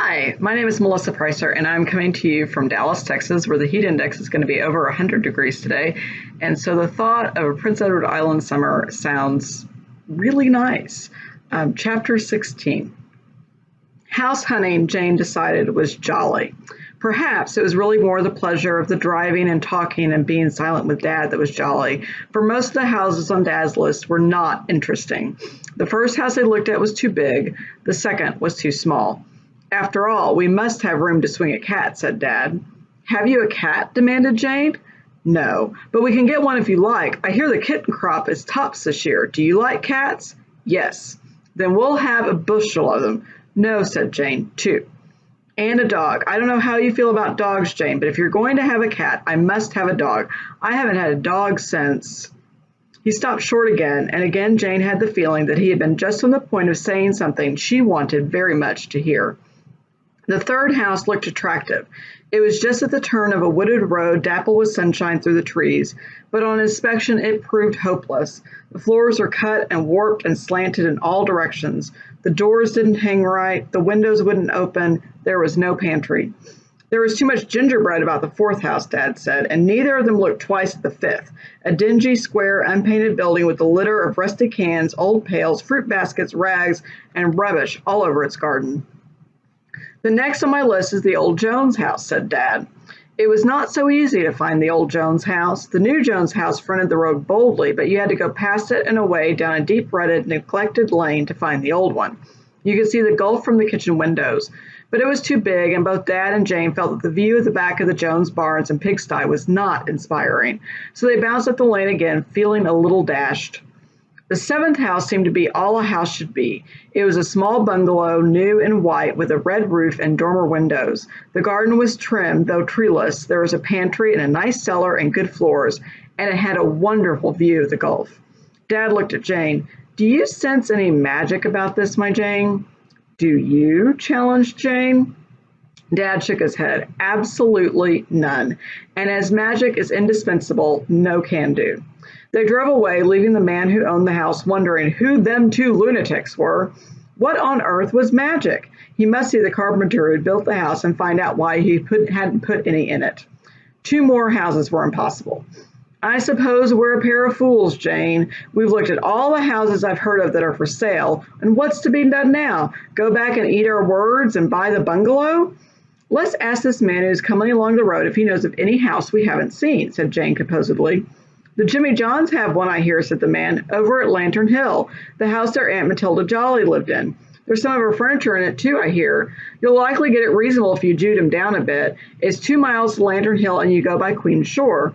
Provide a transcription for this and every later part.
Hi, my name is Melissa Pricer, and I'm coming to you from Dallas, Texas, where the heat index is going to be over 100 degrees today. And so the thought of a Prince Edward Island summer sounds really nice. Chapter 16. House hunting, Jane decided, was jolly. Perhaps it was really more the pleasure of the driving and talking and being silent with Dad that was jolly, for most of the houses on Dad's list were not interesting. The first house they looked at was too big, the second was too small. After all, we must have room to swing a cat, said Dad. Have you a cat? Demanded Jane. No, but we can get one if you like. I hear the kitten crop is tops this year. Do you like cats? Yes. Then we'll have a bushel of them. No, said Jane. 2. And a dog. I don't know how you feel about dogs, Jane, but if you're going to have a cat, I must have a dog. I haven't had a dog since... He stopped short again, and again Jane had the feeling that he had been just on the point of saying something she wanted very much to hear. The third house looked attractive. It was just at the turn of a wooded road dappled with sunshine through the trees, but on inspection it proved hopeless. The floors were cut and warped and slanted in all directions. The doors didn't hang right, the windows wouldn't open, there was no pantry. There was too much gingerbread about the fourth house, Dad said, and neither of them looked twice at the fifth, a dingy, square, unpainted building with a litter of rusty cans, old pails, fruit baskets, rags, and rubbish all over its garden. The next on my list is the old Jones house, said Dad. It was not so easy to find the old Jones house. The new Jones house fronted the road boldly, but you had to go past it and away down a deep-rutted, neglected lane to find the old one. You could see the gulf from the kitchen windows, but it was too big, and both Dad and Jane felt that the view of the back of the Jones barns and pigsty was not inspiring. So they bounced up the lane again, feeling a little dashed. The seventh house seemed to be all a house should be. It was a small bungalow, new and white, with a red roof and dormer windows. The garden was trimmed, though treeless. There was a pantry and a nice cellar and good floors, and it had a wonderful view of the Gulf. Dad looked at Jane. Do you sense any magic about this, my Jane? Do you? Challenged Jane. Dad shook his head. Absolutely none. And as magic is indispensable, no can do. They drove away, leaving the man who owned the house wondering who them two lunatics were. What on earth was magic? He must see the carpenter who built the house and find out why he hadn't put any in it. 2 more houses were impossible. I suppose we're a pair of fools, Jane. We've looked at all the houses I've heard of that are for sale, and what's to be done now? Go back and eat our words and buy the bungalow? Let's ask this man who's coming along the road if he knows of any house we haven't seen, said Jane composedly. The Jimmy Johns have one, I hear, said the man, over at Lantern Hill, the house their Aunt Matilda Jolly lived in. There's some of her furniture in it, too, I hear. You'll likely get it reasonable if you jewed him down a bit. It's 2 miles to Lantern Hill, and you go by Queen's Shore.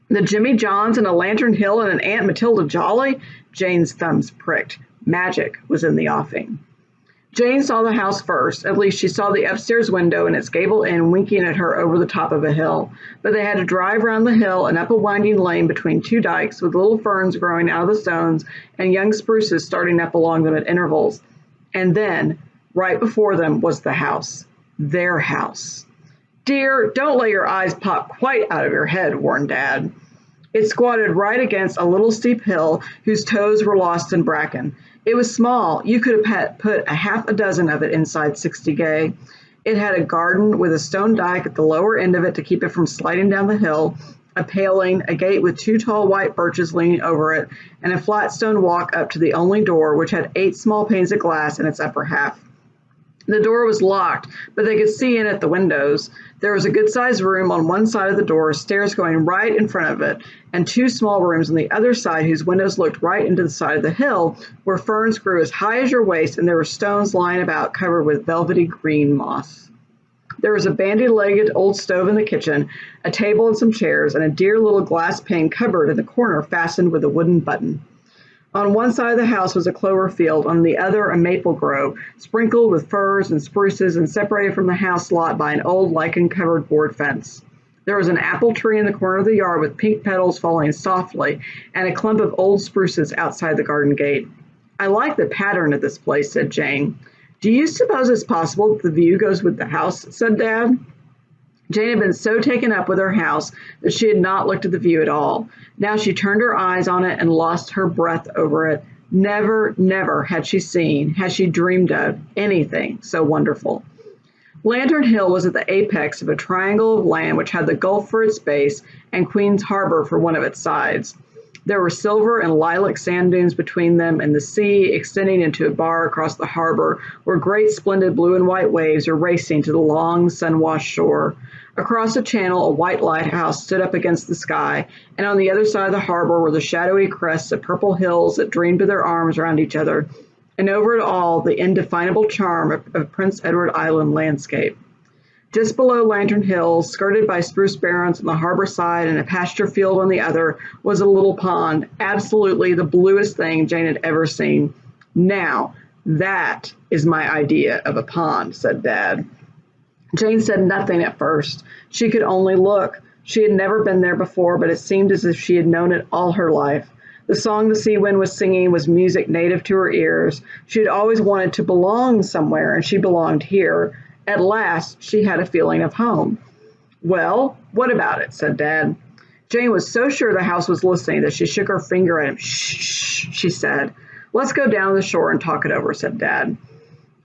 The Jimmy Johns and a Lantern Hill and an Aunt Matilda Jolly? Jane's thumbs pricked. Magic was in the offing. Jane saw the house first. At least she saw the upstairs window and its gable end winking at her over the top of a hill. But they had to drive round the hill and up a winding lane between 2 dikes with little ferns growing out of the stones and young spruces starting up along them at intervals. And then, right before them, was the house. Their house. Dear, don't let your eyes pop quite out of your head, warned Dad. It squatted right against a little steep hill whose toes were lost in bracken. It was small. You could have put a half a dozen of it inside 60 gay. It had a garden with a stone dike at the lower end of it to keep it from sliding down the hill, a paling, a gate with 2 tall white birches leaning over it, and a flat stone walk up to the only door, which had 8 small panes of glass in its upper half. The door was locked, but they could see in at the windows. There was a good-sized room on one side of the door, stairs going right in front of it, and 2 small rooms on the other side whose windows looked right into the side of the hill, where ferns grew as high as your waist and there were stones lying about covered with velvety green moss. There was a bandy-legged old stove in the kitchen, a table and some chairs, and a dear little glass-paned cupboard in the corner fastened with a wooden button. On one side of the house was a clover field, on the other a maple grove, sprinkled with firs and spruces and separated from the house lot by an old lichen-covered board fence. There was an apple tree in the corner of the yard with pink petals falling softly, and a clump of old spruces outside the garden gate. I like the pattern of this place, said Jane. Do you suppose it's possible that the view goes with the house, said Dad. Jane had been so taken up with her house that she had not looked at the view at all. Now she turned her eyes on it and lost her breath over it. Never, never had she seen, had she dreamed of, anything so wonderful. Lantern Hill was at the apex of a triangle of land which had the Gulf for its base and Queen's Harbor for one of its sides. There were silver and lilac sand dunes between them, and the sea, extending into a bar across the harbor, where great splendid blue and white waves were racing to the long sun-washed shore. Across the channel, a white lighthouse stood up against the sky, and on the other side of the harbor were the shadowy crests of purple hills that dreamed with their arms around each other, and over it all the indefinable charm of Prince Edward Island landscape. Just below Lantern Hill, skirted by spruce barrens on the harbor side and a pasture field on the other, was a little pond, absolutely the bluest thing Jane had ever seen. "Now, that is my idea of a pond," said Dad. Jane said nothing at first. She could only look. She had never been there before, but it seemed as if she had known it all her life. The song the sea wind was singing was music native to her ears. She had always wanted to belong somewhere, and she belonged here. At last, she had a feeling of home. "Well, what about it?" said Dad. Jane was so sure the house was listening that she shook her finger at him. "Shh," she said. "Let's go down to the shore and talk it over," said Dad.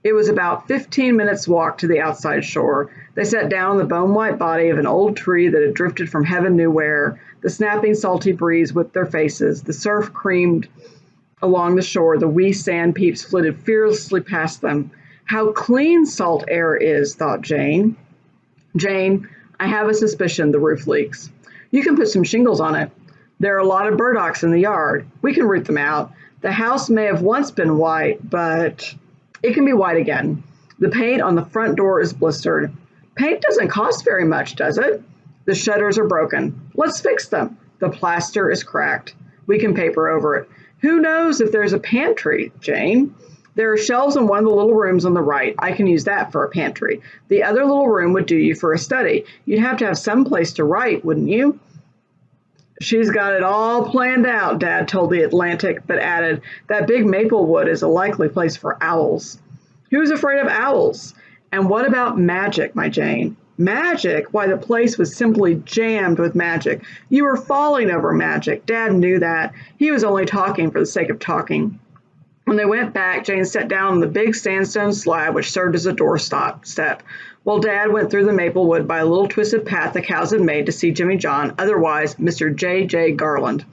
It was about 15 minutes' walk to the outside shore. They sat down on the bone-white body of an old tree that had drifted from heaven knew where. The snapping, salty breeze whipped their faces. The surf creamed along the shore. The wee sand peeps flitted fearlessly past them. "How clean salt air is," thought Jane. "Jane, I have a suspicion the roof leaks. You can put some shingles on it. There are a lot of burdocks in the yard. We can root them out. The house may have once been white, but it can be white again. The paint on the front door is blistered. Paint doesn't cost very much, does it? The shutters are broken. Let's fix them. The plaster is cracked. We can paper over it. Who knows if there's a pantry, Jane? There are shelves in one of the little rooms on the right. I can use that for a pantry. The other little room would do you for a study. You'd have to have some place to write, wouldn't you?" "She's got it all planned out," Dad told the Atlantic, but added, "That big maple wood is a likely place for owls." "Who's afraid of owls? And what about magic, my Jane?" "Magic? Why, the place was simply jammed with magic. You were falling over magic. Dad knew that. He was only talking for the sake of talking." When they went back, Jane sat down on the big sandstone slab which served as a doorstep, while Dad went through the maple wood by a little twisted path the cows had made to see Jimmy John, otherwise Mr. J. Garland.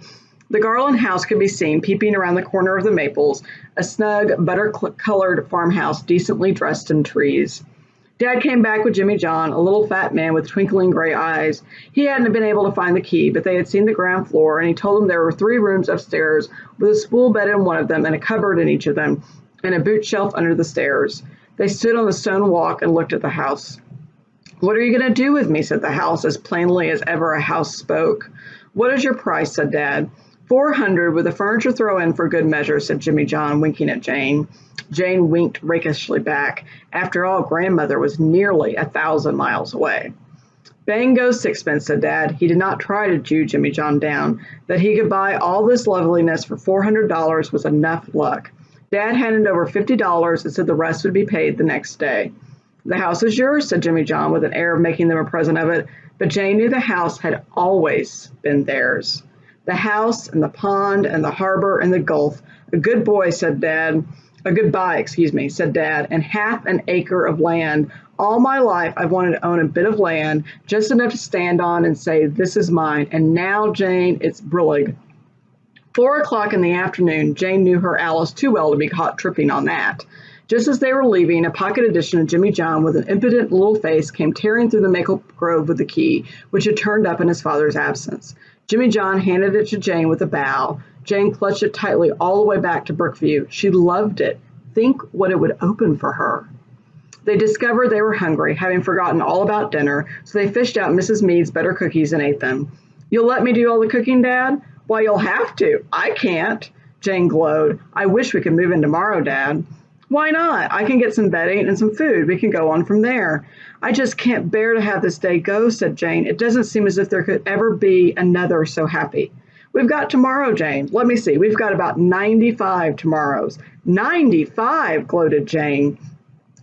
The Garland house could be seen peeping around the corner of the maples, a snug, butter-colored farmhouse decently dressed in trees. Dad came back with Jimmy John, a little fat man with twinkling gray eyes. He hadn't been able to find the key, but they had seen the ground floor, and he told them there were 3 rooms upstairs with a spool bed in one of them and a cupboard in each of them, and a boot shelf under the stairs. They stood on the stone walk and looked at the house. "What are you going to do with me?" said the house, as plainly as ever a house spoke. "What is your price?" said Dad. "400 with the furniture thrown in for good measure," said Jimmy John, winking at Jane. Jane winked rakishly back. After all, Grandmother was nearly 1,000 miles away. "Bang goes sixpence," said Dad. He did not try to Jew Jimmy John down. That he could buy all this loveliness for $400 was enough luck. Dad handed over $50 and said the rest would be paid the next day. "The house is yours," said Jimmy John with an air of making them a present of it, but Jane knew the house had always been theirs. The house and the pond and the harbor and the Gulf. "A good boy," said Dad. "A good buy, said Dad, "and half an acre of land. All my life I've wanted to own a bit of land, just enough to stand on and say, 'This is mine.' And now, Jane, it's brillig." 4 o'clock in the afternoon. Jane knew her Alice too well to be caught tripping on that. Just as they were leaving, a pocket edition of Jimmy John with an impudent little face came tearing through the maple grove with the key, which had turned up in his father's absence. Jimmy John handed it to Jane with a bow. Jane clutched it tightly all the way back to Brookview. She loved it. Think what it would open for her. They discovered they were hungry, having forgotten all about dinner, so they fished out Mrs. Meade's butter cookies and ate them. "You'll let me do all the cooking, Dad?" "Why, you'll have to. I can't." Jane glowed. "I wish we could move in tomorrow, Dad." "Why not? I can get some bedding and some food. We can go on from there." "I just can't bear to have this day go," said Jane. "It doesn't seem as if there could ever be another so happy." "We've got tomorrow, Jane. Let me see. We've got about 95 tomorrows." 95, gloated Jane.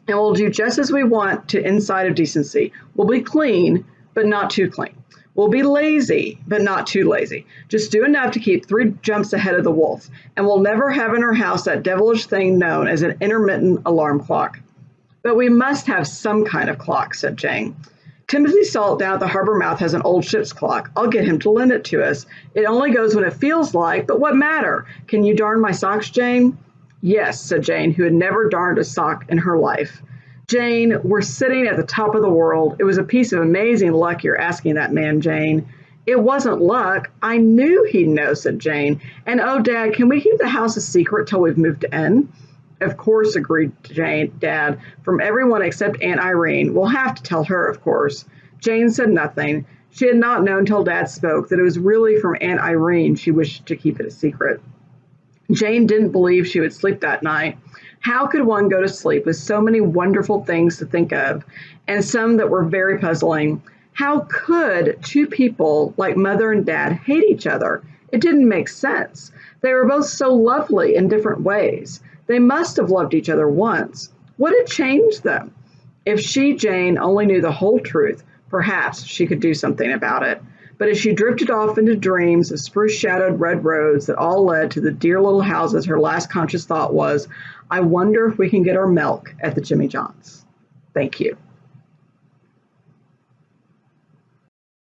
"And we'll do just as we want to inside of decency. We'll be clean, but not too clean. We'll be lazy, but not too lazy. Just do enough to keep 3 jumps ahead of the wolf. And we'll never have in our house that devilish thing known as an intermittent alarm clock." But we must have some kind of clock, said Jane. Timothy Salt down at the harbor mouth has an old ship's clock. I'll get him to lend it to us. It only goes when it feels like, but what matter? Can you darn my socks, Jane? Yes, said Jane, who had never darned a sock in her life. Jane, we're sitting at the top of the world. It was a piece of amazing luck you're asking that man, Jane. It wasn't luck. I knew he'd know, said Jane. And oh, Dad, can we keep the house a secret till we've moved in? Of course, agreed Dad, from everyone except Aunt Irene. We'll have to tell her, of course. Jane said nothing. She had not known till Dad spoke that it was really from Aunt Irene she wished to keep it a secret. Jane didn't believe she would sleep that night. How could one go to sleep with so many wonderful things to think of, and some that were very puzzling? How could two people like Mother and Dad hate each other? It didn't make sense. They were both so lovely in different ways. They must have loved each other once. What had changed them? If she, Jane, only knew the whole truth, perhaps she could do something about it. But as she drifted off into dreams of spruce-shadowed red roads that all led to the dear little houses, her last conscious thought was, I wonder if we can get our milk at the Jimmy John's. Thank you.